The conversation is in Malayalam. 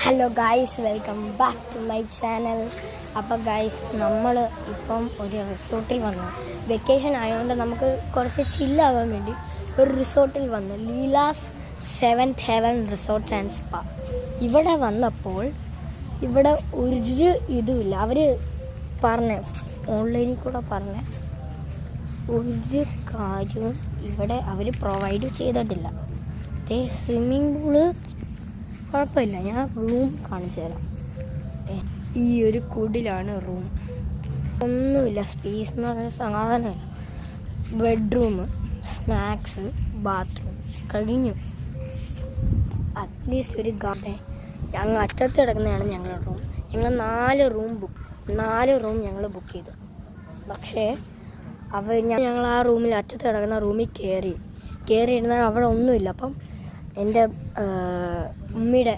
Hello guys, welcome back to my channel. അപ്പോൾ ഗായ്സ്, നമ്മൾ ഇപ്പം ഒരു റിസോർട്ടിൽ വന്നു. വെക്കേഷൻ ആയതുകൊണ്ട് നമുക്ക് കുറച്ച് ചില്ലാകാൻ വേണ്ടി ഒരു റിസോർട്ടിൽ വന്നു. Leela's seventh heaven resorts and spa. ഇവിടെ വന്നപ്പോൾ ഇവിടെ ഒരു ഇതുമില്ല. അവർ ഓൺലൈനിൽ കൂടെ പറഞ്ഞ ഒരു കാര്യവും ഇവിടെ അവർ പ്രൊവൈഡ് ചെയ്തിട്ടില്ല. സ്വിമ്മിംഗ് പൂള് കുഴപ്പമില്ല. ഞാൻ റൂം കാണിച്ചു തരാം. ഈ ഒരു കുടിലാണ് റൂം. ഒന്നുമില്ല, സ്പേസ് എന്ന് പറഞ്ഞ സാധനമില്ല. ബെഡ്റൂം, സ്നാക്സ്, ബാത്റൂം കഴിഞ്ഞു. അറ്റ്ലീസ്റ്റ് ഒരു ഗാർഡൻ. ഞങ്ങൾ അറ്റത്ത് കിടക്കുന്നതാണ് ഞങ്ങളുടെ റൂം. ഞങ്ങൾ 4 റൂം ഞങ്ങൾ ബുക്ക് ചെയ്തു. പക്ഷേ ഞങ്ങൾ ആ റൂമിൽ അറ്റത്ത് കിടക്കുന്ന റൂമിൽ കയറിയിരുന്നാൽ അവിടെ ഒന്നുമില്ല. അപ്പം എൻ്റെ ഉമ്മയുടെ